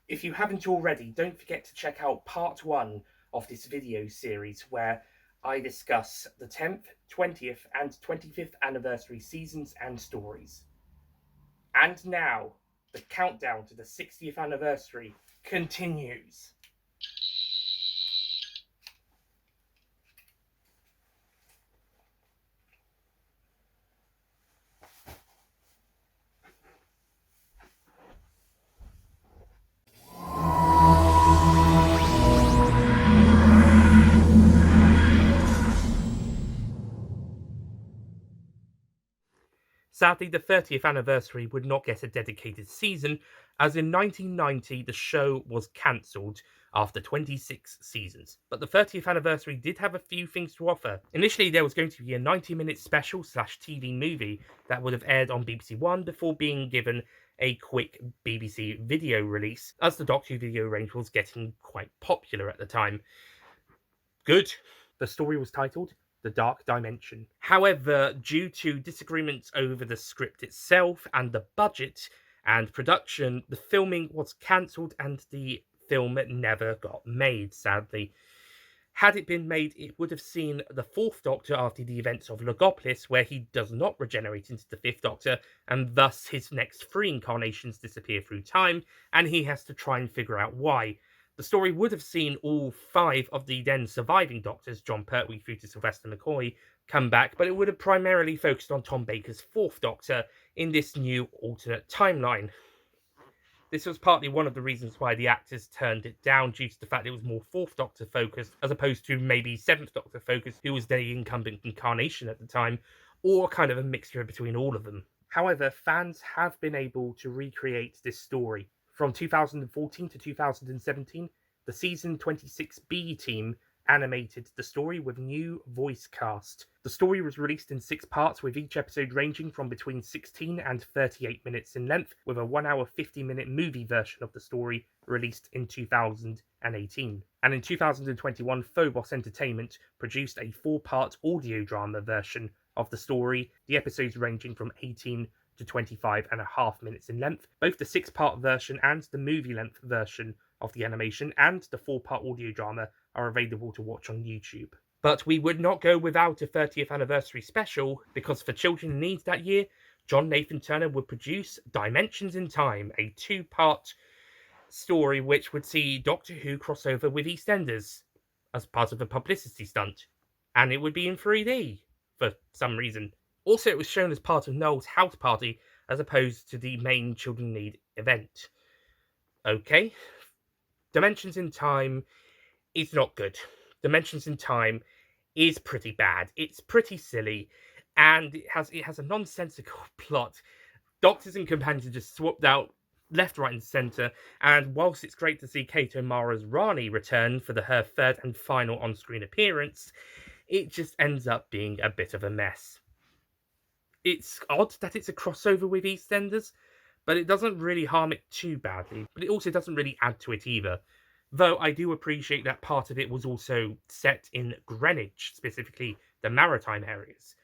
If you haven't already, don't forget to check out part 1 of this video series where I discuss the 10th, 20th, and 25th anniversary seasons and stories. And now, the countdown to the 60th anniversary continues. Sadly, the 30th anniversary would not get a dedicated season, as in 1990 the show was cancelled after 26 seasons. But the 30th anniversary did have a few things to offer. Initially, there was going to be a 90-minute special / TV movie that would have aired on BBC One before being given a quick BBC video release, as the Doctor Who video range was getting quite popular at the time. Good. The story was titled The Dark Dimension. However, due to disagreements over the script itself and the budget and production, the filming was cancelled and the film never got made, sadly. Had it been made, it would have seen the Fourth Doctor after the events of Logopolis, where he does not regenerate into the Fifth Doctor, and thus his next 3 incarnations disappear through time, and he has to try and figure out why. The story would have seen all 5 of the then surviving Doctors, John Pertwee through to Sylvester McCoy, come back, but it would have primarily focused on Tom Baker's 4th Doctor in this new alternate timeline. This was partly one of the reasons why the actors turned it down, due to the fact it was more 4th Doctor focused, as opposed to maybe 7th Doctor focused, who was the incumbent incarnation at the time, or kind of a mixture between all of them. However, fans have been able to recreate this story. From 2014 to 2017, the season 26B team animated the story with new voice cast. The story was released in 6 parts, with each episode ranging from between 16 and 38 minutes in length, with a 1 hour 50-minute movie version of the story released in 2018. And in 2021, Phobos Entertainment produced a 4-part audio drama version of the story, the episodes ranging from 18 to 25.5 minutes in length. Both the 6-part version and the movie-length version of the animation and the 4-part audio drama are available to watch on YouTube. But we would not go without a 30th anniversary special, because for Children in Need that year, John Nathan Turner would produce Dimensions in Time, a 2-part story which would see Doctor Who crossover with EastEnders as part of a publicity stunt. And it would be in 3D, for some reason. Also, it was shown as part of Noel's house party, as opposed to the main Children in Need event. Okay. Dimensions in Time is not good. Dimensions in Time is pretty bad. It's pretty silly, and it has a nonsensical plot. Doctors and companions are just swapped out left, right, and centre, and whilst it's great to see Kate O'Mara's Rani return for her 3rd and final on-screen appearance, it just ends up being a bit of a mess. It's odd that it's a crossover with EastEnders, but it doesn't really harm it too badly, but it also doesn't really add to it either. Though I do appreciate that part of it was also set in Greenwich, specifically the maritime areas.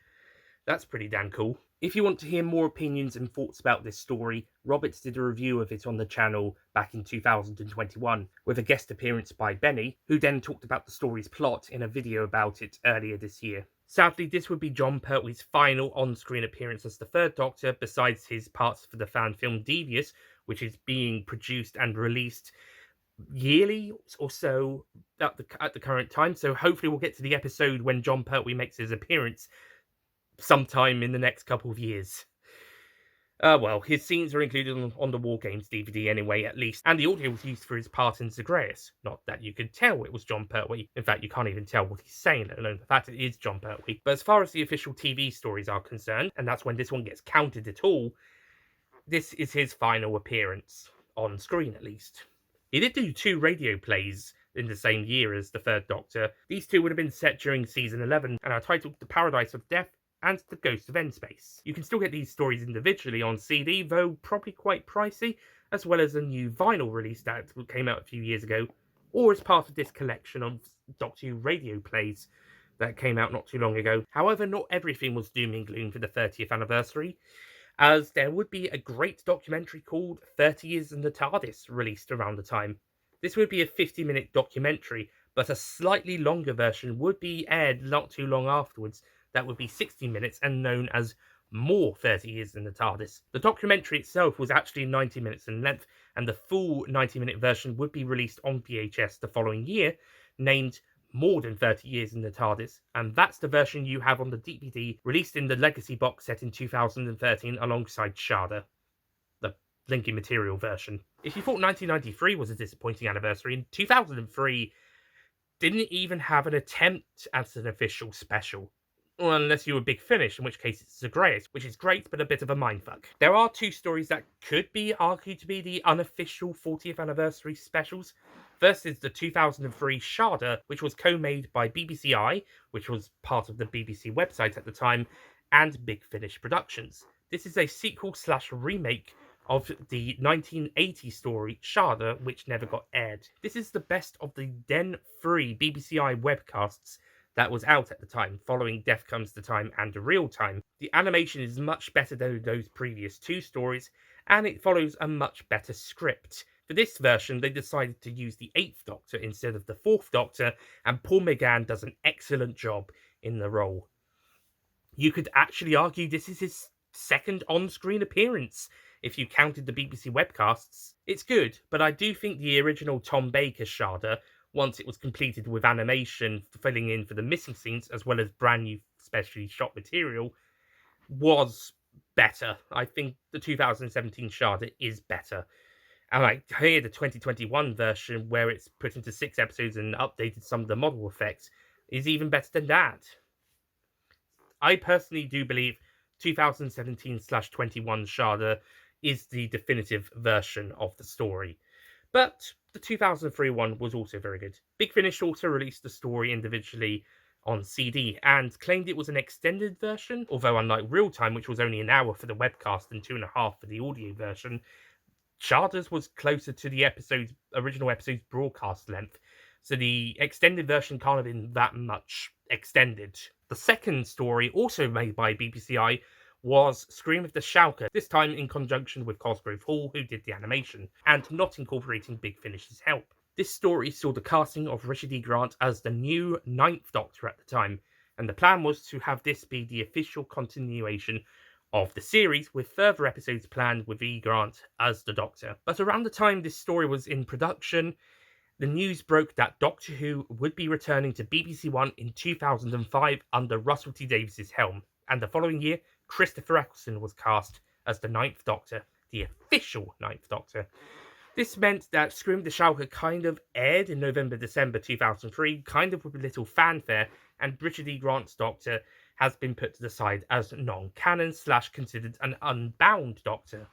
That's pretty damn cool. If you want to hear more opinions and thoughts about this story, Roberts did a review of it on the channel back in 2021, with a guest appearance by Benny, who then talked about the story's plot in a video about it earlier this year. Sadly, this would be John Pertwee's final on-screen appearance as the 3rd Doctor, besides his parts for the fan film Devious, which is being produced and released yearly or so at the current time. So hopefully we'll get to the episode when John Pertwee makes his appearance sometime in the next couple of years. Well, his scenes are included on the War Games DVD anyway, at least, and the audio was used for his part in Zagreus. Not that you could tell it was John Pertwee. In fact, you can't even tell what he's saying, let alone the fact it is John Pertwee. But as far as the official TV stories are concerned, and that's when this one gets counted at all, this is his final appearance, on screen at least. He did do 2 radio plays in the same year as the 3rd Doctor. These 2 would have been set during season 11 and are titled The Paradise of Death and The Ghost of N-Space. You can still get these stories individually on CD, though probably quite pricey, as well as a new vinyl release that came out a few years ago, or as part of this collection of Doctor Who radio plays that came out not too long ago. However, not everything was doom and gloom for the 30th anniversary, as there would be a great documentary called 30 Years in the TARDIS released around the time. This would be a 50-minute documentary, but a slightly longer version would be aired not too long afterwards that would be 60 minutes and known as More 30 Years in the TARDIS. The documentary itself was actually 90 minutes in length, and the full 90-minute version would be released on VHS the following year, named More Than 30 Years in the TARDIS, and that's the version you have on the DVD released in the Legacy box set in 2013 alongside Sharda, the Linking Material version. If you thought 1993 was a disappointing anniversary, 2003 didn't even have an attempt at an official special. Well, unless you were Big Finish, in which case it's Zagreus, which is great, but a bit of a mindfuck. There are two stories that could be argued to be the unofficial 40th anniversary specials. First is the 2003 Sharda, which was co-made by BBC, which was part of the BBC website at the time, and Big Finish Productions. This is a sequel/remake of the 1980 story Sharda, which never got aired. This is the best of the then free BBC webcasts that was out at the time, following Death Comes to Time and Real Time. The animation is much better than those previous two stories, and it follows a much better script. For this version, they decided to use the 8th Doctor instead of the 4th Doctor, and Paul McGann does an excellent job in the role. You could actually argue this is his second on-screen appearance, if you counted the BBC webcasts. It's good, but I do think the original Tom Baker Sharda, once it was completed with animation filling in for the missing scenes as well as brand new specially shot material, was better. I think the 2017 Sharda is better. And I hear the 2021 version, where it's put into 6 episodes and updated some of the model effects, is even better than that. I personally do believe 2017/21 Sharda is the definitive version of the story. But the 2003 one was also very good. Big Finish also released the story individually on CD and claimed it was an extended version, although unlike Real Time, which was only an hour for the webcast and 2.5 for the audio version, Sharda's was closer to the original episode's broadcast length, so the extended version can't have been that much extended. The second story, also made by BBC, was Scream of the Shauker, this time in conjunction with Cosgrove Hall, who did the animation, and not incorporating Big Finish's help. This story saw the casting of Richard E. Grant as the new 9th Doctor at the time, and the plan was to have this be the official continuation of the series, with further episodes planned with E. Grant as the Doctor. But around the time this story was in production, the news broke that Doctor Who would be returning to BBC One in 2005 under Russell T Davies's helm, and the following year, Christopher Eccleston was cast as the 9th Doctor, the official 9th Doctor. This meant that Scream the Shauker kind of aired in November-December 2003, kind of with a little fanfare, and Richard E. Grant's Doctor has been put to the side as non-canon / considered an unbound Doctor.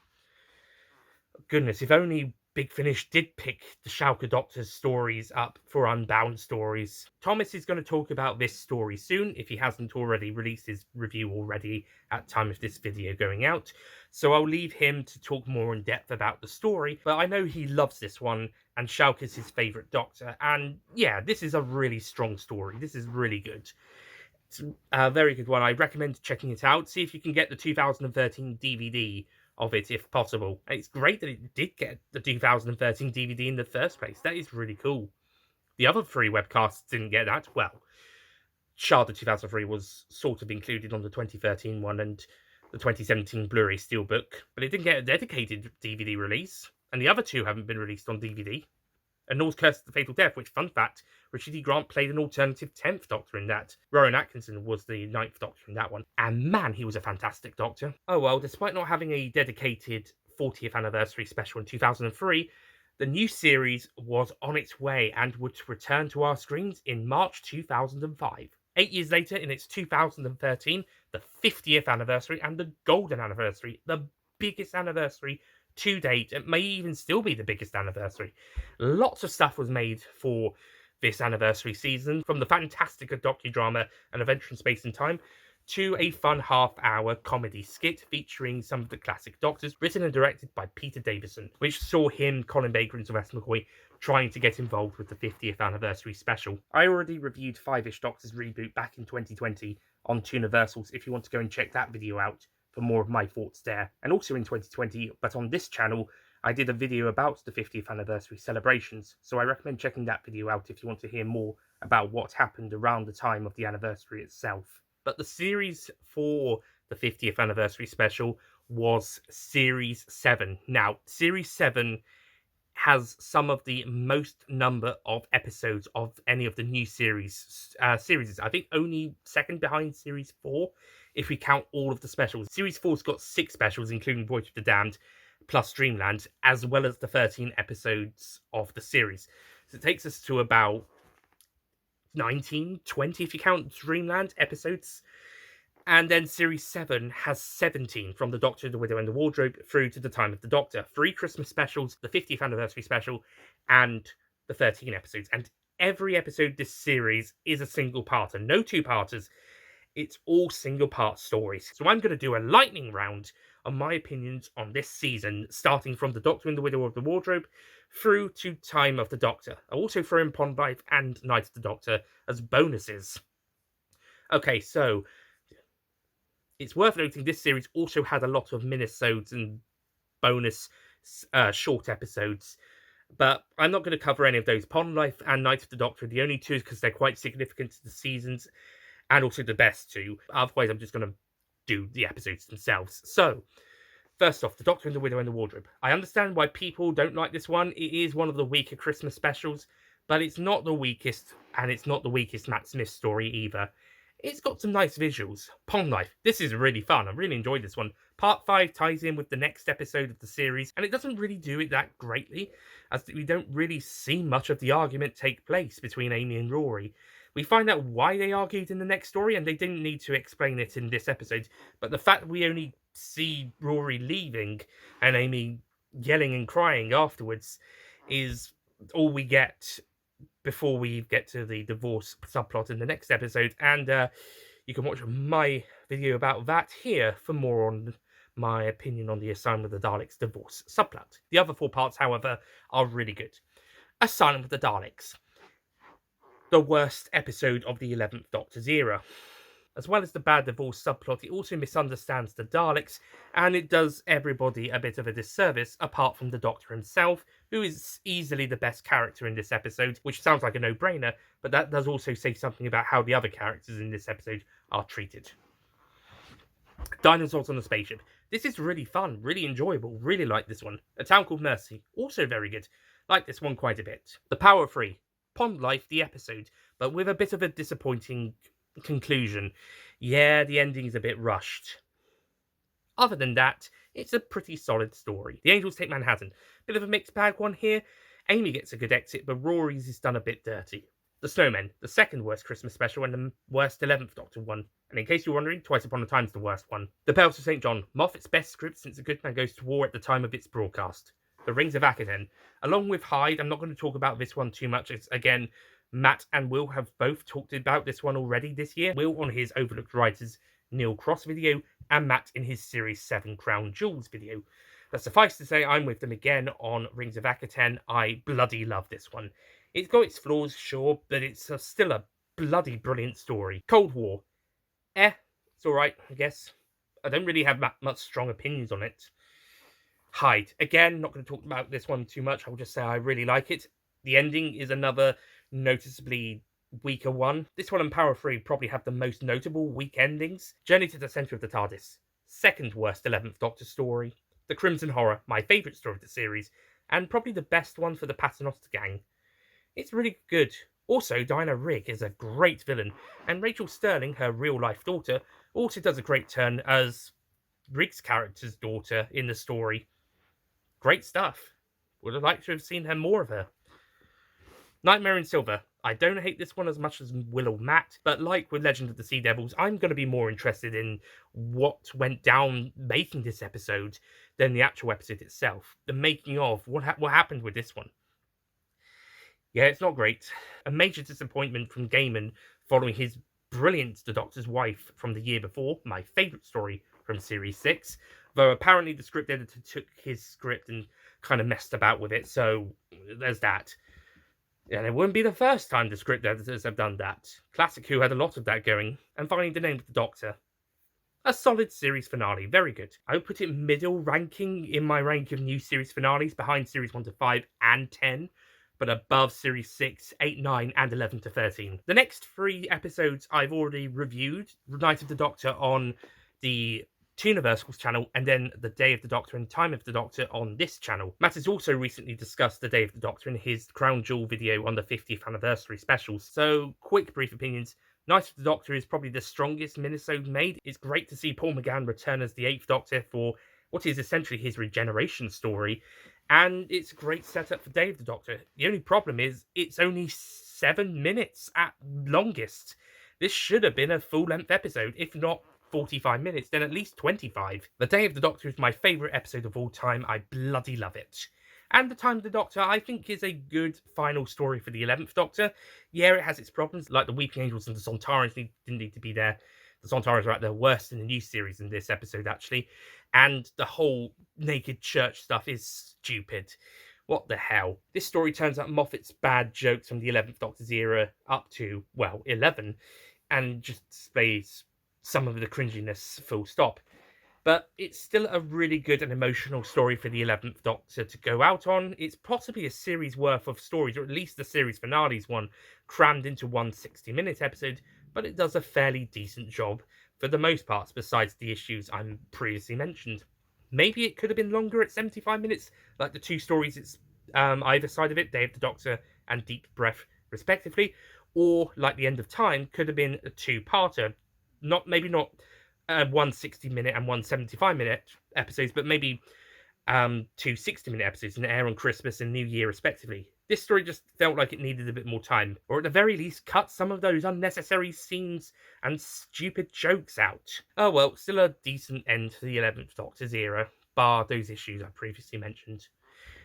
Goodness, if only Big Finish did pick the Shauker Doctor's stories up for unbound stories. Thomas is going to talk about this story soon, if he hasn't already released his review already at time of this video going out. So I'll leave him to talk more in depth about the story, but I know he loves this one, and Shauker's his favourite Doctor, and yeah, this is a really strong story. This is really good. It's a very good one. I recommend checking it out. See if you can get the 2013 DVD of it if possible. And it's great that it did get the 2013 DVD in the first place. That is really cool. The other 3 webcasts didn't get that. Well, Sharda 2003 was sort of included on the 2013 one and the 2017 Blu-ray Steelbook, but it didn't get a dedicated DVD release, and the other 2 haven't been released on DVD. And Norse Curse of the Fatal Death, which, fun fact, Richard E. Grant played an alternative 10th Doctor in that. Rowan Atkinson was the 9th Doctor in that one. And man, he was a fantastic Doctor. Oh well, despite not having a dedicated 40th anniversary special in 2003, the new series was on its way and would return to our screens in March 2005. 8 years later, in its 2013, the 50th anniversary and the golden anniversary, the biggest anniversary to date. It may even still be the biggest anniversary. Lots of stuff was made for this anniversary season, from the fantastic docudrama An Adventure in Space and Time to a fun half-hour comedy skit featuring some of the classic Doctors, written and directed by Peter Davison, which saw him, Colin Baker and Sylvester McCoy trying to get involved with the 50th anniversary special. I already reviewed 5-ish Doctors reboot back in 2020 on Tooniversals if you want to go and check that video out for more of my thoughts there. And also in 2020, but on this channel, I did a video about the 50th anniversary celebrations, so I recommend checking that video out if you want to hear more about what happened around the time of the anniversary itself. But the series for the 50th anniversary special was Series 7. Now, Series 7 has some of the most number of episodes of any of the new series. I think only second behind Series 4, if we count all of the specials. Series 4's got 6 specials, including Voyage of the Damned, plus Dreamland, as well as the 13 episodes of the series. So it takes us to about 19, 20, if you count Dreamland episodes. And then Series 7 has 17, from The Doctor, The Widow and the Wardrobe through to The Time of the Doctor. 3 Christmas specials, the 50th anniversary special, and the 13 episodes. And every episode this series is a single-parter. No two-parters. It's all single-part stories. So I'm going to do a lightning round on my opinions on this season, starting from The Doctor and the Widow of the Wardrobe through to Time of the Doctor. I'll also throw in Pond Life and Night of the Doctor as bonuses. Okay, so it's worth noting this series also had a lot of minisodes and bonus short episodes, but I'm not going to cover any of those. Pond Life and Night of the Doctor are the only two because they're quite significant to the seasons, and also the best two. Otherwise, I'm just going to do the episodes themselves. So, first off, The Doctor and the Widow and the Wardrobe. I understand why people don't like this one. It is one of the weaker Christmas specials, but it's not the weakest, and it's not the weakest Matt Smith story either. It's got some nice visuals. Pond Life. This is really fun. I really enjoyed this one. Part 5 ties in with the next episode of the series, and it doesn't really do it that greatly, as we don't really see much of the argument take place between Amy and Rory. We find out why they argued in the next story, and they didn't need to explain it in this episode, but the fact that we only see Rory leaving and Amy yelling and crying afterwards is all we get before we get to the divorce subplot in the next episode, and you can watch my video about that here for more on my opinion on the Asylum of the Daleks divorce subplot. The other 4 parts, however, are really good. Asylum of the Daleks. The worst episode of the 11th Doctor's era. As well as the bad divorce subplot, it also misunderstands the Daleks, and it does everybody a bit of a disservice, apart from the Doctor himself, who is easily the best character in this episode, which sounds like a no-brainer, but that does also say something about how the other characters in this episode are treated. Dinosaurs on the Spaceship. This is really fun, really enjoyable, really like this one. A Town Called Mercy, also very good. Like this one quite a bit. The Power of Three. Pond Life, the episode, but with a bit of a disappointing conclusion. Yeah, the ending's a bit rushed. Other than that, it's a pretty solid story. The Angels Take Manhattan. Bit of a mixed bag one here. Amy gets a good exit, but Rory's is done a bit dirty. The Snowmen, the second worst Christmas special and the worst 11th Doctor one. And in case you're wondering, Twice Upon a Time's the worst one. The Pearls of St. John, Moffat's best script since A Good Man Goes to War at the time of its broadcast. The Rings of Akaten. Along with Hyde, I'm not going to talk about this one too much. It's, again, Matt and Will have both talked about this one already this year. Will on his Overlooked Writers Neil Cross video, and Matt in his Series 7 Crown Jewels video. But suffice to say, I'm with them again on Rings of Akaten. I bloody love this one. It's got its flaws, sure, but it's still a bloody brilliant story. Cold War. It's alright, I guess. I don't really have much strong opinions on it. Hyde. Again, not going to talk about this one too much. I'll just say I really like it. The ending is another noticeably weaker one. This one and Power 3 probably have the most notable weak endings. Journey to the Centre of the TARDIS. Second worst 11th Doctor story. The Crimson Horror, my favourite story of the series, and probably the best one for the Paternoster gang. It's really good. Also, Diana Rigg is a great villain, and Rachel Sterling, her real-life daughter, also does a great turn as Rigg's character's daughter in the story. Great stuff. Would have liked to have seen more of her. Nightmare in Silver. I don't hate this one as much as Will or Matt, but like with Legend of the Sea Devils, I'm going to be more interested in what went down making this episode than the actual episode itself. The making of, what happened with this one. Yeah, it's not great. A major disappointment from Gaiman following his brilliant The Doctor's Wife from the year before, my favourite story from Series 6, though apparently the script editor took his script and kind of messed about with it, so there's that. And it wouldn't be the first time the script editors have done that. Classic Who had a lot of that going. And finally, The Name of the Doctor. A solid series finale, very good. I would put it middle ranking in my rank of new series finales, behind series 1 to 5 and 10, but above series 6, 8, 9, and 11 to 13. The next 3 episodes I've already reviewed: Night of the Doctor on the Tooniversals channel, and then The Day of the Doctor and Time of the Doctor on this channel. Matt has also recently discussed The Day of the Doctor in his Crown Jewel video on the 50th anniversary specials. So, quick brief opinions. Night of the Doctor is probably the strongest minisode made. It's great to see Paul McGann return as the 8th Doctor for what is essentially his regeneration story, and it's a great setup for Day of the Doctor. The only problem is it's only 7 minutes at longest. This should have been a full-length episode, if not 45 minutes, then at least 25. The Day of the Doctor is my favourite episode of all time. I bloody love it. And The Time of the Doctor, I think, is a good final story for the 11th Doctor. Yeah, it has its problems, like the Weeping Angels and the Sontarans didn't need to be there. The Sontarans are at their worst in the new series in this episode, actually. And the whole naked church stuff is stupid. What the hell? This story turns out Moffat's bad jokes from the 11th Doctor's era up to, well, 11, and just displays some of the cringiness, full stop. But it's still a really good and emotional story for the 11th Doctor to go out on. It's possibly a series worth of stories, or at least the series finale's one, crammed into one 60-minute episode, but it does a fairly decent job for the most part, besides the issues I previously mentioned. Maybe it could have been longer at 75 minutes, like the 2 stories it's either side of it, Day of the Doctor and Deep Breath, respectively, or like The End of Time could have been a 2-parter. Maybe not 1 60-minute and 1 75-minute episodes, but maybe 2 60-minute episodes and air on Christmas and New Year, respectively. This story just felt like it needed a bit more time, or at the very least, cut some of those unnecessary scenes and stupid jokes out. Oh well, still a decent end to the 11th Doctor's era, bar those issues I previously mentioned.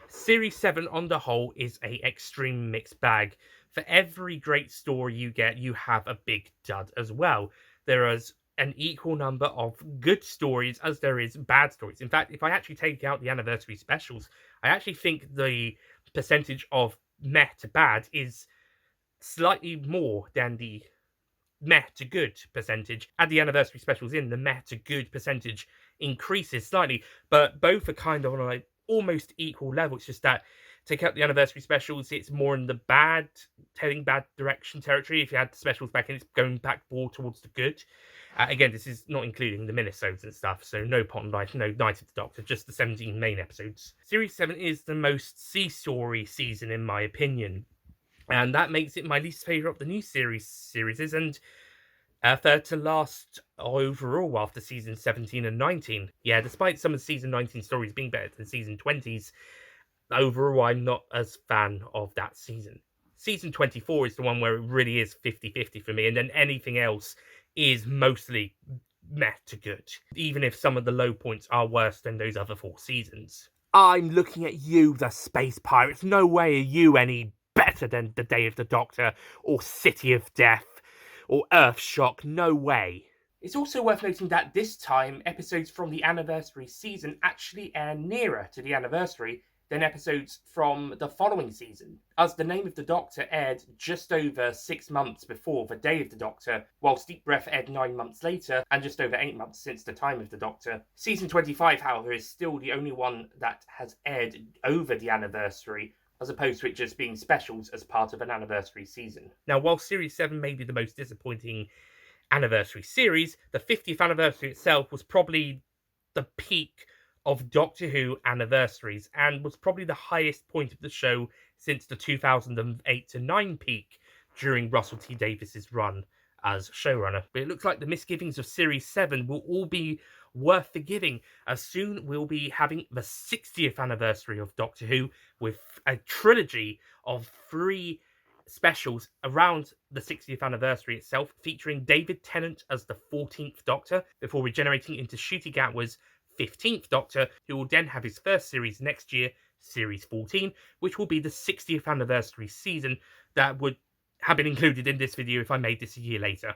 Series 7 on the whole is a extreme mixed bag. For every great story you get, you have a big dud as well. There is an equal number of good stories as there is bad stories. In fact, if I actually take out the anniversary specials, I actually think the percentage of meh to bad is slightly more than the meh to good percentage. Add the anniversary specials in, the meh to good percentage increases slightly, but both are kind of on an almost equal level. It's just that take out the anniversary specials, it's more in the bad, telling bad direction territory. If you add the specials back in, it's going back more towards the good. Again, this is not including the minisodes and stuff, so no Pot and Life, no Night of the Doctor, just the 17 main episodes. Series 7 is the most sea-story season, in my opinion, and that makes it my least favourite of the new series, and third to last overall after season 17 and 19. Yeah, despite some of season 19 stories being better than season 20's, overall I'm not as fan of that season. Season 24 is the one where it really is 50-50 for me, and then anything else is mostly meh to good, even if some of the low points are worse than those other 4 seasons. I'm looking at you, the Space Pirates. No way are you any better than The Day of the Doctor, or City of Death, or Earthshock. No way. It's also worth noting that this time, episodes from the anniversary season actually air nearer to the anniversary than episodes from the following season, as The Name of the Doctor aired just over 6 months before The Day of the Doctor, whilst Deep Breath aired 9 months later, and just over 8 months since The Time of the Doctor. Season 25, however, is still the only one that has aired over the anniversary, as opposed to it just being specials as part of an anniversary season. Now, while Series 7 may be the most disappointing anniversary series, the 50th anniversary itself was probably the peak of Doctor Who anniversaries, and was probably the highest point of the show since the 2008-9 peak during Russell T Davies's run as showrunner. But it looks like the misgivings of Series 7 will all be worth forgiving, as soon we'll be having the 60th anniversary of Doctor Who, with a trilogy of 3 specials around the 60th anniversary itself, featuring David Tennant as the 14th Doctor, before regenerating into Ncuti Gatwa's 15th Doctor, who will then have his first series next year, Series 14, which will be the 60th anniversary season that would have been included in this video if I made this a year later.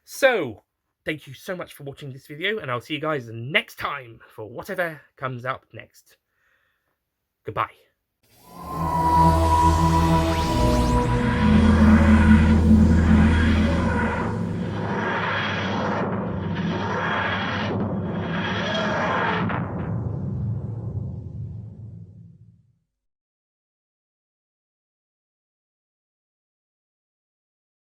So, thank you so much for watching this video, and I'll see you guys next time for whatever comes up next. Goodbye.